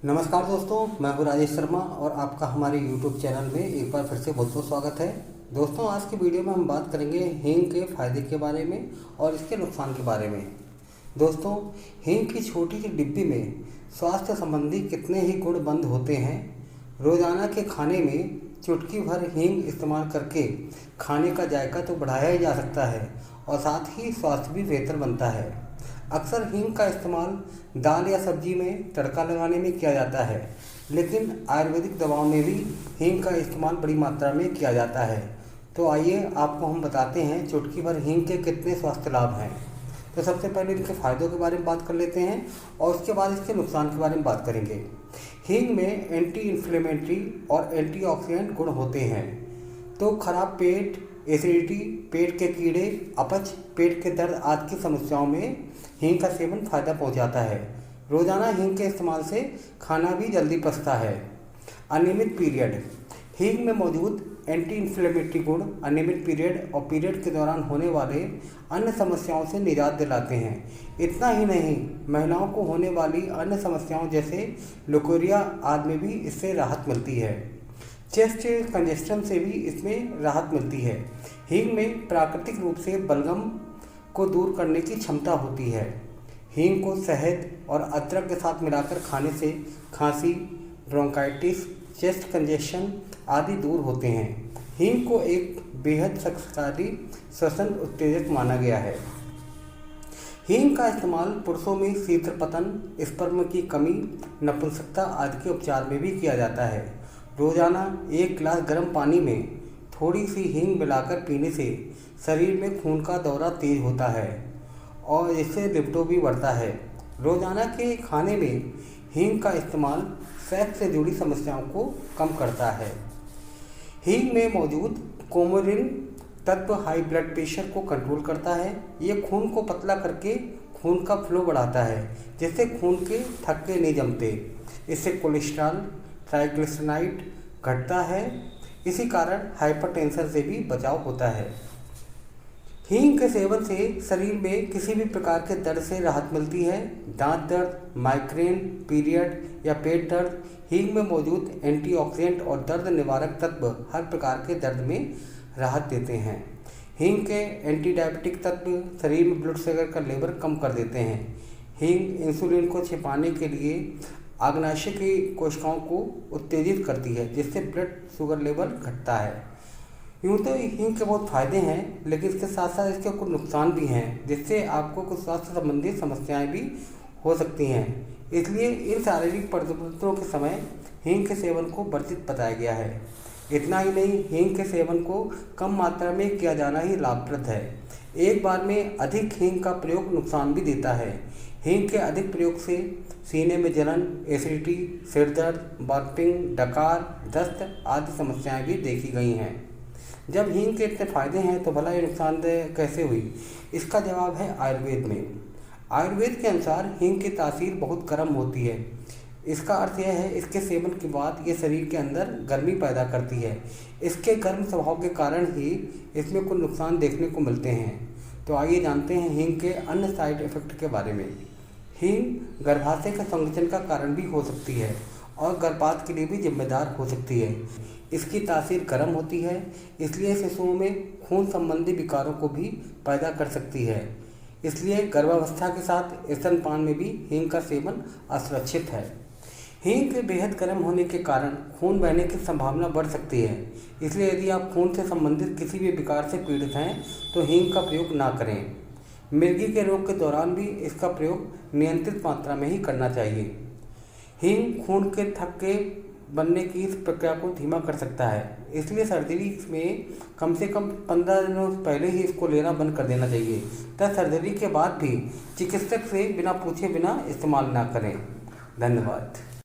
नमस्कार दोस्तों, मैं हूं राजेश शर्मा और आपका हमारे YouTube चैनल में एक बार फिर से बहुत बहुत स्वागत है। दोस्तों, आज की वीडियो में हम बात करेंगे हींग के फ़ायदे के बारे में और इसके नुकसान के बारे में। दोस्तों, हींग की छोटी सी डिब्बी में स्वास्थ्य संबंधी कितने ही गुण बंद होते हैं। रोज़ाना के खाने में चुटकी भर हींग इस्तेमाल करके खाने का जायका तो बढ़ाया ही जा सकता है और साथ ही स्वास्थ्य भी बेहतर बनता है। अक्सर हींग का इस्तेमाल दाल या सब्जी में तड़का लगाने में किया जाता है, लेकिन आयुर्वेदिक दवाओं में भी हींग का इस्तेमाल बड़ी मात्रा में किया जाता है। तो आइए आपको हम बताते हैं चुटकी भर हींग के कितने स्वास्थ्य लाभ हैं। तो सबसे पहले इनके फ़ायदों के बारे में बात कर लेते हैं और उसके बाद इसके नुकसान के बारे में बात करेंगे। हींग में एंटी इन्फ्लेमेटरी और एंटीऑक्सीडेंट गुण होते हैं, तो खराब पेट, एसिडिटी, पेट के कीड़े, अपच, पेट के दर्द आदि की समस्याओं में हींग का सेवन फायदा पहुंचाता है। रोजाना हींग के इस्तेमाल से खाना भी जल्दी पचता है। अनियमित पीरियड, हींग में मौजूद एंटी इन्फ्लेमेटरी गुण अनियमित पीरियड और पीरियड के दौरान होने वाले अन्य समस्याओं से निजात दिलाते हैं। इतना ही नहीं, महिलाओं को होने वाली अन्य समस्याओं जैसे लुकेरिया आदि में भी इससे राहत मिलती है। चेस्ट कंजेस्शन से भी इसमें राहत मिलती है। हींग में प्राकृतिक रूप से बलगम को दूर करने की क्षमता होती है। हींग को शहद और अदरक के साथ मिलाकर खाने से खांसी, ब्रोंकाइटिस, चेस्ट कंजेशन आदि दूर होते हैं। हींग को एक बेहद शक्तिशाली श्वसन उत्तेजक माना गया है। हींग का इस्तेमाल पुरुषों में शीघ्रपतन, स्पर्म की कमी, नपुंसकता आदि के उपचार में भी किया जाता है। रोजाना 1 गिलास गर्म पानी में थोड़ी सी हींग मिलाकर पीने से शरीर में खून का दौरा तेज होता है और इससे लिपिडो भी बढ़ता है। रोजाना के खाने में हींग का इस्तेमाल सेक्स से जुड़ी समस्याओं को कम करता है। हींग में मौजूद कोमोरिन तत्व हाई ब्लड प्रेशर को कंट्रोल करता है। ये खून को पतला करके खून का फ्लो बढ़ाता है, जिससे खून के थक्के नहीं जमते। इससे कोलेस्ट्रॉल, ट्राइग्लिसराइड घटता है। इसी कारण हाइपरटेंशन से भी बचाव होता है। हींग के सेवन से शरीर में किसी भी प्रकार के दर्द से राहत मिलती है। दांत दर्द, माइग्रेन, पीरियड या पेट दर्द, हींग में मौजूद एंटीऑक्सीडेंट और दर्द निवारक तत्व हर प्रकार के दर्द में राहत देते हैं। हींग के एंटी डायबिटिक तत्व शरीर में ब्लड शुगर का लेवल कम कर देते हैं। हींग इंसुलिन को छिपाने के लिए अग्नाशय की कोशिकाओं को उत्तेजित करती है, जिससे ब्लड शुगर लेवल घटता है। यूँ तो हींग के बहुत फ़ायदे हैं, लेकिन इसके साथ साथ इसके कुछ नुकसान भी हैं, जिससे आपको कुछ स्वास्थ्य संबंधी समस्याएं भी हो सकती हैं। इसलिए इन शारीरिक परिवर्तनों के समय हींग के सेवन को वर्जित बताया गया है। इतना ही नहीं, हींग के सेवन को कम मात्रा में किया जाना ही लाभप्रद है। एक बार में अधिक हींग का प्रयोग नुकसान भी देता है। हींग के अधिक प्रयोग से सीने में जलन, एसिडिटी, सिर दर्द, बर्पिंग, डकार, दस्त आदि समस्याएं भी देखी गई हैं। जब हींग के इतने फायदे हैं तो भला ये नुकसानदेह कैसे हुई? इसका जवाब है आयुर्वेद में। आयुर्वेद के अनुसार हींग की तासीर बहुत गर्म होती है। इसका अर्थ यह है, इसके सेवन के बाद ये शरीर के अंदर गर्मी पैदा करती है। इसके गर्म स्वभाव के कारण ही इसमें कुछ नुकसान देखने को मिलते हैं। तो आइए जानते हैं हींग के अन्य साइड इफ़ेक्ट के बारे में। हींग गर्भाशय के संकुचन का कारण भी हो सकती है और गर्भपात के लिए भी जिम्मेदार हो सकती है। इसकी तासीर गर्म होती है, इसलिए शिशुओं में खून संबंधी विकारों को भी पैदा कर सकती है। इसलिए गर्भावस्था के साथ स्तनपान में भी हींग का सेवन असुरक्षित है। हींग के बेहद गर्म होने के कारण खून बहने की संभावना बढ़ सकती है। इसलिए यदि आप खून से संबंधित किसी भी विकार से पीड़ित हैं तो हींग का प्रयोग ना करें। मिर्गी के रोग के दौरान भी इसका प्रयोग नियंत्रित मात्रा में ही करना चाहिए। हींग खून के थक्के बनने की इस प्रक्रिया को धीमा कर सकता है, इसलिए सर्जरी में कम से कम 15 दिनों पहले ही इसको लेना बंद कर देना चाहिए। तथा सर्जरी के बाद भी चिकित्सक से बिना पूछे बिना इस्तेमाल ना करें। धन्यवाद।